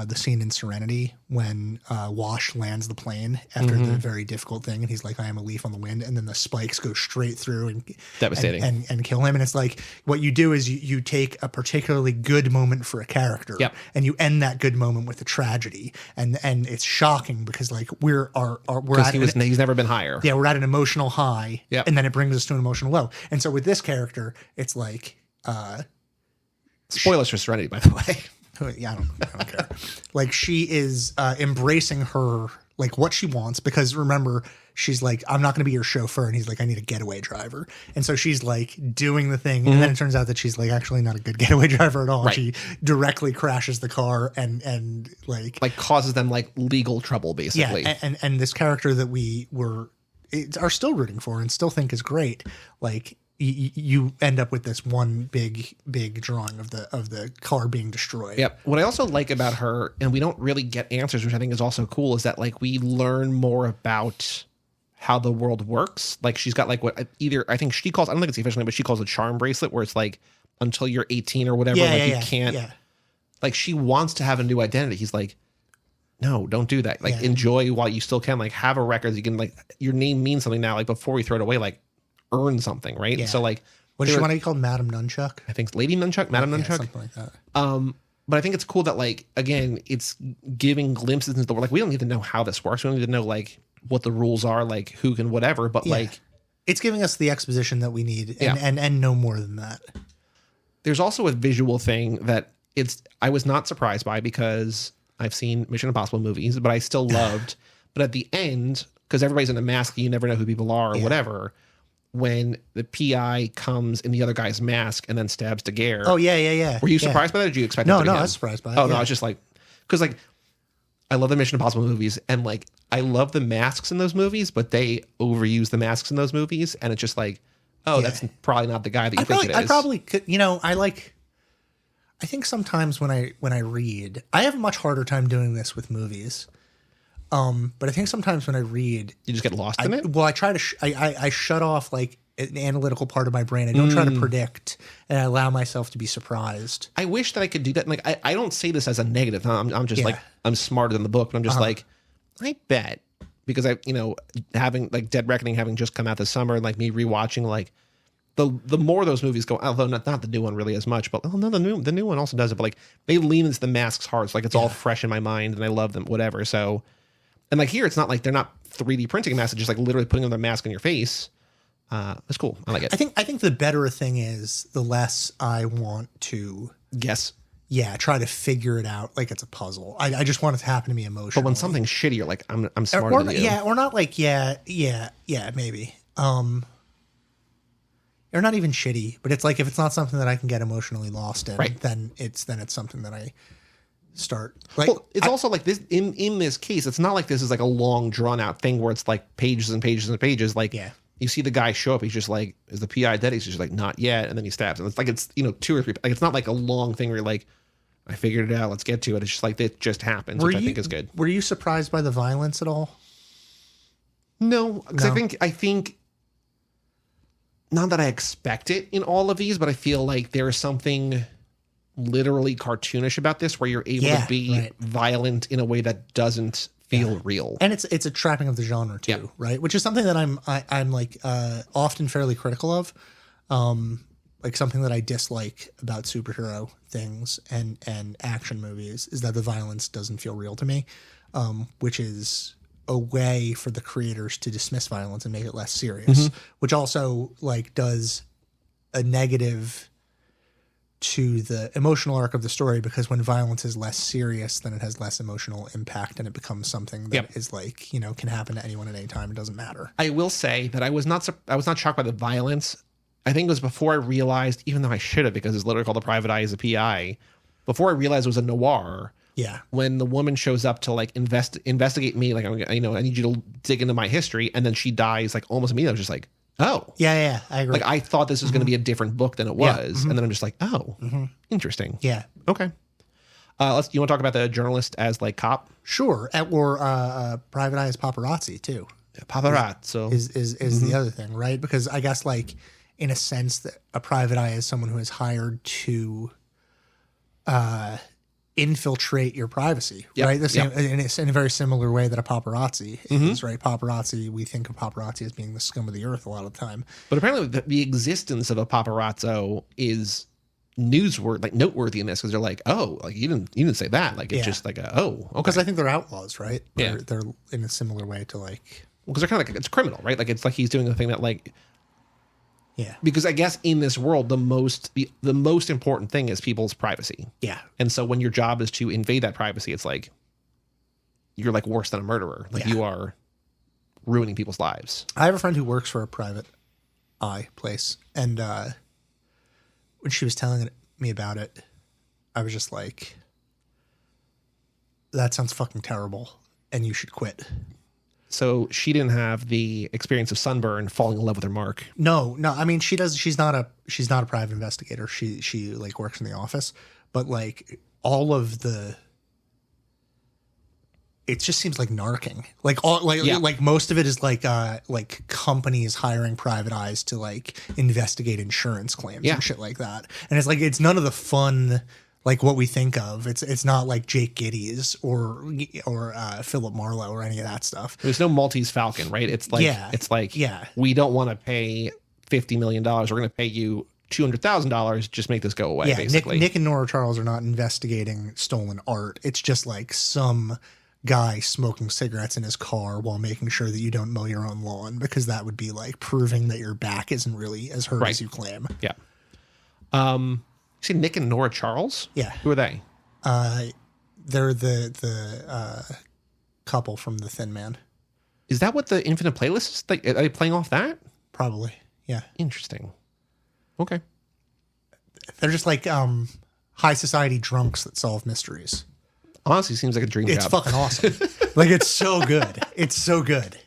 the scene in Serenity when Wash lands the plane after the very difficult thing, and he's like, I am a leaf on the wind, and then the spikes go straight through and devastating and kill him. And it's like, what you do is you take a particularly good moment for a character, and you end that good moment with a tragedy, and it's shocking because like he's never been higher. Yeah, we're at an emotional high, and then it brings us to an emotional low. And so with this character, it's like spoilers for Serenity, by the way. Yeah, I don't care. Like she is embracing her, like what she wants, because remember, she's like, I'm not going to be your chauffeur. And he's like, I need a getaway driver. And so she's like doing the thing. And then it turns out that she's like actually not a good getaway driver at all. Right. She directly crashes the car and like causes them like legal trouble, basically. Yeah. And this character that we are still rooting for and still think is great. Like, you end up with this one big drawing of the car being destroyed. Yep. What I also like about her, and we don't really get answers, which I think is also cool, is that like we learn more about how the world works. Like she's got like I think she calls, I don't think it's the official name, but she calls a charm bracelet, where it's like until you're 18 or whatever, you can't. Yeah. Like she wants to have a new identity. He's like, no, don't do that. Like enjoy while you still can. Like have a record. You can like your name means something now. Like before we throw it away, like earn something, right? Yeah. So like, what does she want to be called? Madam Nunchuck? I think Lady Nunchuck, Madam Nunchuck, something like that. But I think it's cool that like again, it's giving glimpses into the world. Like we don't need to know how this works. We don't need to know like what the rules are, like who can whatever. But like, it's giving us the exposition that we need, and no more than that. There's also a visual thing that I was not surprised by, because I've seen Mission Impossible movies, but I still loved. But at the end, because everybody's in a mask, you never know who people are or whatever. When the PI comes in the other guy's mask and then stabs Daguerre. Oh, yeah. Were you surprised by that, or did you expect it No, to be I him? was surprised by it. Oh, no, I was just like, because like, I love the Mission Impossible movies, and like, I love the masks in those movies, but they overuse the masks in those movies, and it's just like, that's probably not the guy that you think it is. I probably could, I I think sometimes when I read, I have a much harder time doing this with movies. But I think sometimes when I read, you just get lost in it. Well, I try to I shut off like an analytical part of my brain. I don't try to predict, and I allow myself to be surprised. I wish that I could do that. Like I don't say this as a negative. I'm just like I'm smarter than the book, but I'm just like I bet because having like Dead Reckoning having just come out this summer and like me rewatching like. The more those movies go, although not the new one really as much, but no, the new one also does it. But like they lean into the masks hard, so like it's all fresh in my mind, and I love them, whatever. So, and like here, it's not like they're not 3D printing masks; it's just like literally putting another mask on your face. It's cool. I like it. I think the better thing is the less I want to guess. Yeah, try to figure it out like it's a puzzle. I just want it to happen to me emotionally. But when something's shitty, you're like, I'm smarter than you. Yeah, or not like maybe. Or not even shitty, but it's like if it's not something that I can get emotionally lost in, then it's something that I start like. Well, it's also like this in this case. It's not like this is like a long drawn out thing where it's like pages and pages and pages. Like you see the guy show up, he's just like, is the PI dead? He's just like, not yet, and then he stabs him. It's like it's 2 or 3. Like it's not like a long thing where you're like, I figured it out. Let's get to it. It's just like it just happens, which I think is good. Were you surprised by the violence at all? No, because I think. Not that I expect it in all of these, but I feel like there is something literally cartoonish about this where you're able to be violent in a way that doesn't feel real. And it's a trapping of the genre too, right? Which is something that I'm like often fairly critical of. Like something that I dislike about superhero things and action movies is that the violence doesn't feel real to me, which is a way for the creators to dismiss violence and make it less serious, which also like does a negative to the emotional arc of the story, because when violence is less serious, then it has less emotional impact and it becomes something that is like, can happen to anyone at any time. It doesn't matter. I will say that I was not shocked by the violence. I think it was before I realized, even though I should have, because it's literally called The Private Eye as a PI, before I realized it was a noir. Yeah. When the woman shows up to like investigate me, like, I need you to dig into my history, and then she dies like almost immediately. I was just like, oh. Yeah, I agree. Like I thought this was going to be a different book than it was. And then I'm just like, oh, interesting. Yeah. Okay. You want to talk about the journalist as like cop? Sure. Or Private Eye as paparazzi too. Yeah, paparazzo. Is the other thing, right? Because I guess like in a sense that a private eye is someone who is hired to infiltrate your privacy, right? The same, and it's in a very similar way that a paparazzi is, right? Paparazzi, we think of paparazzi as being the scum of the earth a lot of the time. But apparently the existence of a paparazzo is newsworthy, like noteworthy in this, because they're like, oh, like you didn't say that. Like it's just like, okay. Because I think they're outlaws, right? They're in a similar way to like... Well, because they're kind of like, it's criminal, right? Like it's like he's doing a thing that like... Yeah. Because I guess in this world, the most important thing is people's privacy. Yeah. And so when your job is to invade that privacy, it's like you're like worse than a murderer. Like you are ruining people's lives. I have a friend who works for a private eye place, and when she was telling me about it, I was just like, that sounds fucking terrible, and you should quit. So she didn't have the experience of sunburn, falling in love with her mark. No. I mean, she does. She's not a private investigator. She like works in the office, but like all of the, it just seems like narking. Like most of it is like companies hiring private eyes to like investigate insurance claims and shit like that. And it's like it's none of the fun. Like what we think of, it's not like Jake Gittes or Philip Marlowe or any of that stuff. There's no Maltese Falcon, right? It's like we don't want to pay $50 million. We're going to pay you $200,000. Just make this go away. Yeah, basically. Nick and Nora Charles are not investigating stolen art. It's just like some guy smoking cigarettes in his car while making sure that you don't mow your own lawn, because that would be like proving that your back isn't really as hurt as you claim. Yeah. You see Nick and Nora Charles? Yeah. Who are they? They're the couple from The Thin Man. Is that what the Infinite Playlist is? Like, are they playing off that? Probably. Yeah. Interesting. Okay. They're just like high society drunks that solve mysteries. Honestly, seems like a dream job. It's fucking awesome. Like it's so good. It's so good.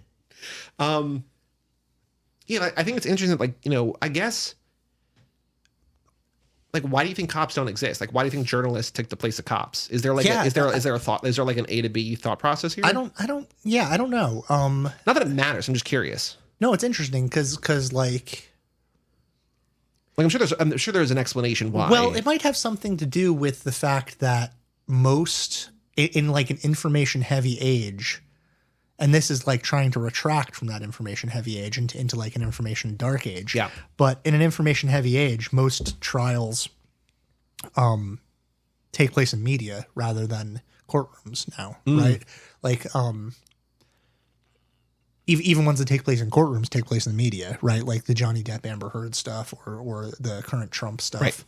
Yeah, I think it's interesting. Like, I guess like, why do you think cops don't exist? Like, why do you think journalists take the place of cops? Is there like is there a thought? Is there like an A to B thought process here? I don't know. Not that it matters. I'm just curious. No, it's interesting because like I'm sure there's an explanation why. Well, it might have something to do with the fact that most in like an information heavy age, and this is like trying to retract from that information heavy age into like an information dark age. Yeah. But in an information heavy age, most trials take place in media rather than courtrooms now, right? Like even ones that take place in courtrooms take place in the media, right? Like the Johnny Depp Amber Heard stuff or the current Trump stuff. Right.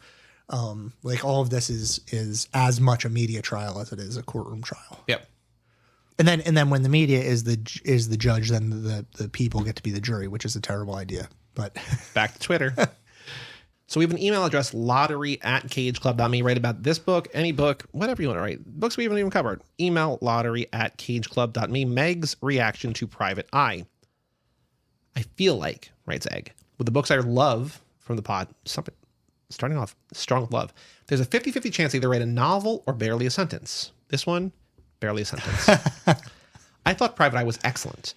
Like all of this is as much a media trial as it is a courtroom trial. Yep. And then when the media is the judge, then the people get to be the jury, which is a terrible idea. But back to Twitter. So we have an email address, lottery@cageclub.me. Write about this book, any book, whatever you want to write. Books we haven't even covered. Email lottery@cageclub.me. Meg's reaction to Private Eye. I feel like, writes Egg, with the books I love from the pod, starting off strong with love, there's a 50-50 chance to either write a novel or barely a sentence. This one, barely a sentence. I thought Private Eye was excellent.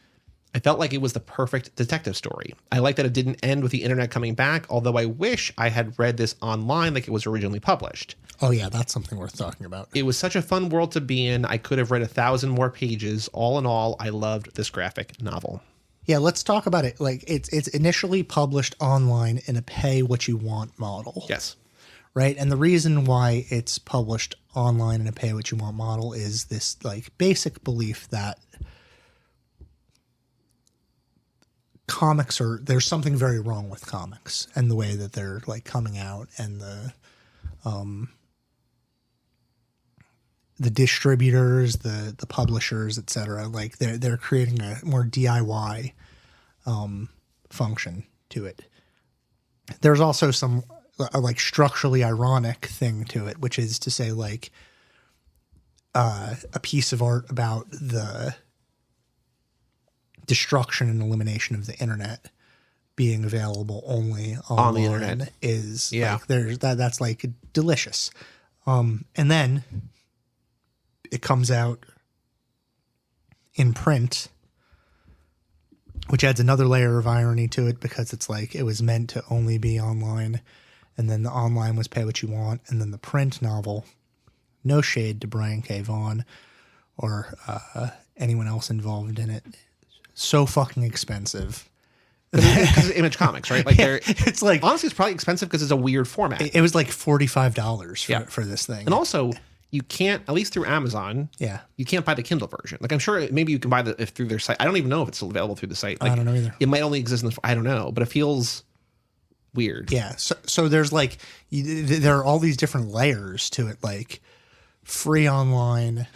I felt like it was the perfect detective story. I like that it didn't end with the internet coming back, although I wish I had read this online like it was originally published. Oh yeah, that's something worth talking about. It was such a fun world to be in. I could have read 1,000 more pages. All in all, I loved this graphic novel. Yeah, let's talk about it. Like it's initially published online in a pay what you want model. Yes. Right? And the reason why it's published online in a pay what you want model is this like basic belief that there's something very wrong with comics and the way that they're like coming out and the distributors, the publishers, etc. Like they're creating a more DIY function to it. There's also some like structurally ironic thing to it, which is to say like a piece of art about the destruction and elimination of the internet being available only on the internet is like that's like delicious. And then it comes out in print, which adds another layer of irony to it because it's like it was meant to only be online, and then the online was pay what you want, and then the print novel, no shade to Brian K. Vaughan or anyone else involved in it, so fucking expensive. Because Image Comics, right? Like it's like honestly, it's probably expensive because it's a weird format. It was like $45 for this thing, and also you can't, at least through Amazon. Yeah, you can't buy the Kindle version. Like I'm sure maybe you can buy if through their site. I don't even know if it's still available through the site. Like, I don't know either. It might only exist in I don't know, but it feels weird. Yeah. So there's like there are all these different layers to it, like free online,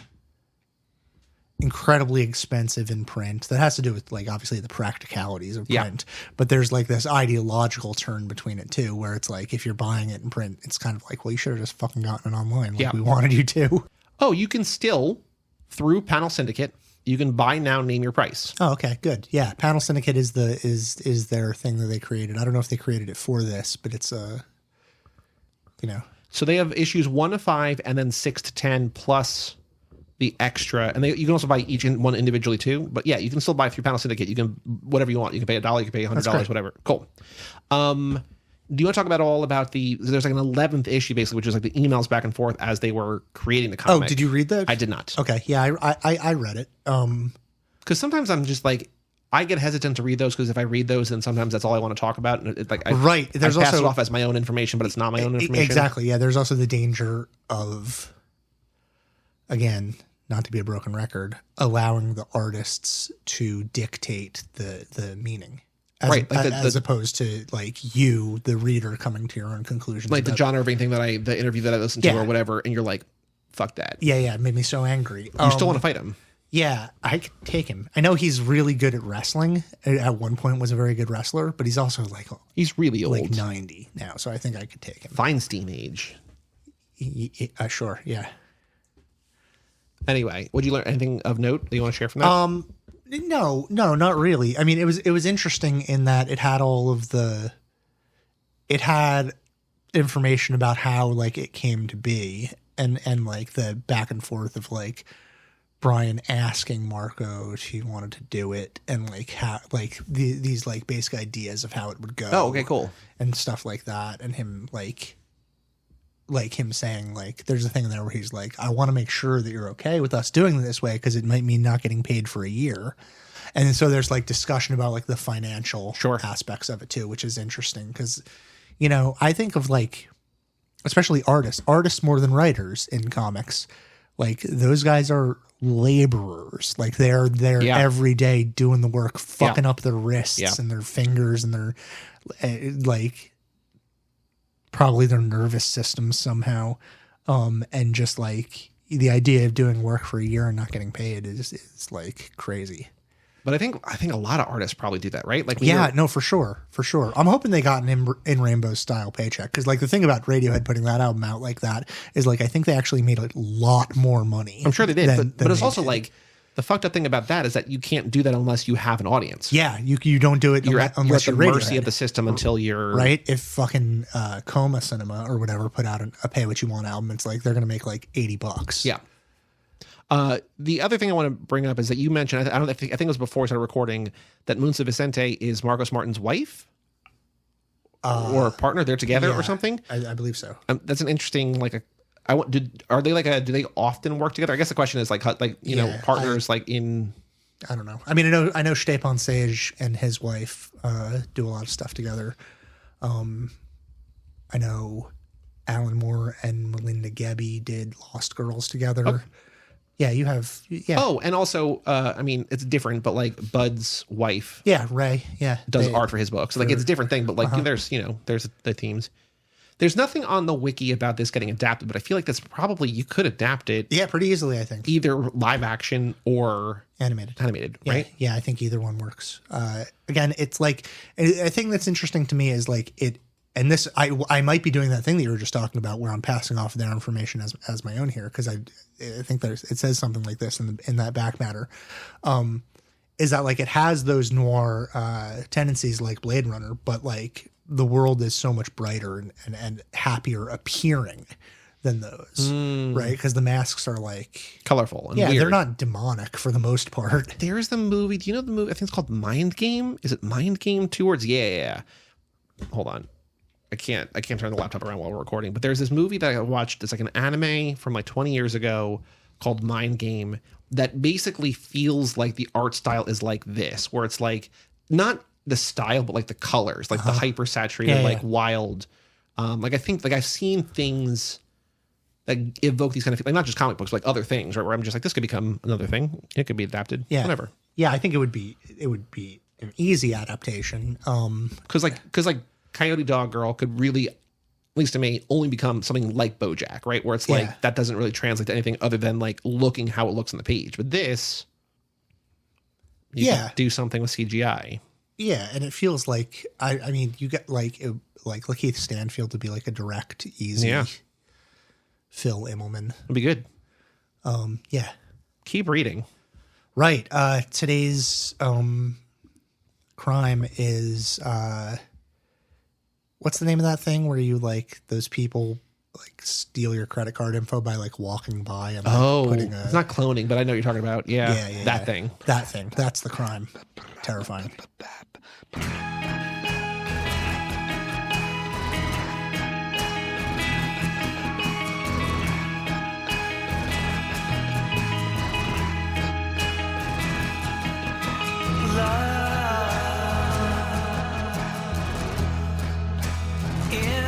incredibly expensive in print. That has to do with like obviously the practicalities of print, but there's like this ideological turn between it too, where it's like if you're buying it in print, it's kind of like, well, you should have just fucking gotten it online like we wanted you to. Oh, you can still through Panel Syndicate, you can buy now, name your price. Oh, okay, good. Yeah, Panel Syndicate is their thing that they created. I don't know if they created it for this, but it's So they have issues 1 to 5 and then 6 to 10 plus the extra, and you can also buy each one individually too. But yeah, you can still buy through Panel Syndicate. You can whatever you want. You can pay $1, you can pay $100, whatever. Cool. Do you want to talk about there's like an 11th issue basically, which is like the emails back and forth as they were creating the comic. Oh, did you read that? I did not. Okay, yeah, I read it. Because sometimes I'm just like, I get hesitant to read those because if I read those, then sometimes that's all I want to talk about, and right. There's I pass also it off as my own information, but it's not my own information. Exactly. Yeah. There's also the danger of, again, not to be a broken record, allowing the artists to dictate the meaning. As opposed to like you, the reader, coming to your own conclusions. Like the John Irving thing the interview that I listened to or whatever, and you're like, fuck that. Yeah, it made me so angry. You still want to fight him. Yeah, I could take him. I know he's really good at wrestling. At one point was a very good wrestler, but he's also like... He's really old. Like 90 now, so I think I could take him. Feinstein age. Sure, yeah. Anyway, would you learn anything of note that you want to share from that? No, not really. I mean, it was interesting in that it had all of the... It had information about how like it came to be, and like the back and forth of like Brian asking Marco if he wanted to do it, and like how like these like basic ideas of how it would go. Oh, okay, cool. And stuff like that, and him like him saying like there's a thing in there where he's like, I want to make sure that you're okay with us doing it this way because it might mean not getting paid for a year. And so there's like discussion about like the financial aspects of it too, which is interesting because, you know, I think of like, especially artists more than writers in comics. Like those guys are laborers. Like they're every day doing the work, fucking up their wrists and their fingers and their like probably their nervous systems somehow. And just like the idea of doing work for a year and not getting paid is like crazy. But I think a lot of artists probably do that, right? Like, no, for sure. I'm hoping they got an in Rainbow style paycheck because, like, the thing about Radiohead putting that album out like that is, like, I think they actually made a lot more money. I'm sure they did, but it's also like the fucked up thing about that is that you can't do that unless you have an audience. Yeah, you don't do it unless you're at the mercy of the system until you're right. If fucking Coma Cinema or whatever put out a Pay What You Want album, it's like they're gonna make like $80. Yeah. The other thing I want to bring up is that you mentioned, I think it was before we started recording, that Muntsa Vicente is Marcos Martin's wife or partner. They're together or something. I believe so. That's an interesting, like, do they often work together? I guess the question is like you know, partners like in. I don't know. I mean, I know Stepan Sage and his wife do a lot of stuff together. I know Alan Moore and Melinda Gebbie did Lost Girls together. Oh. Yeah, you have. Yeah. Oh, and also, I mean, it's different, but like Bud's wife. Yeah, Ray. Yeah, does art for his book, so like it's a different thing. But like, there's the themes. There's nothing on the wiki about this getting adapted, but I feel like that's probably you could adapt it. Yeah, pretty easily. I think either live action or animated, right? Yeah, I think either one works. Again, it's like a thing that's interesting to me is like it. And this, I might be doing that thing that you were just talking about, where I'm passing off their information as my own here, because I think it says something like this in that back matter, is that like it has those noir tendencies like Blade Runner, but like the world is so much brighter and happier appearing than those, right? Because the masks are like colorful and weird. They're not demonic for the most part. There's the movie. Do you know the movie? I think it's called Mind Game. Is it Mind Game? 2 words? Yeah. Hold on. I can't turn the laptop around while we're recording, but there's this movie that I watched. It's like an anime from like 20 years ago called Mind Game that basically feels like the art style is like this, where it's like not the style, but like the colors, like the hyper saturated, like wild. Like I think like I've seen things that evoke these kind of like not just comic books, but like other things, right? Where I'm just like, this could become another thing. It could be adapted. Yeah. Whatever. Yeah. I think it would be an easy adaptation. Cause like Coyote Dog Girl could really, at least to me, only become something like BoJack, right? Where it's like that doesn't really translate to anything other than like looking how it looks on the page. But this, you can do something with CGI. Yeah, and it feels like I mean, you get like Lakeith Stanfield to be like a direct, easy Phil Immelman. It'd be good. Yeah. Keep reading. Right. Today's crime is what's the name of that thing where you like those people like steal your credit card info by like walking by and like, putting it's not cloning, but I know what you're talking about. That thing. That thing. That's the crime. Terrifying. In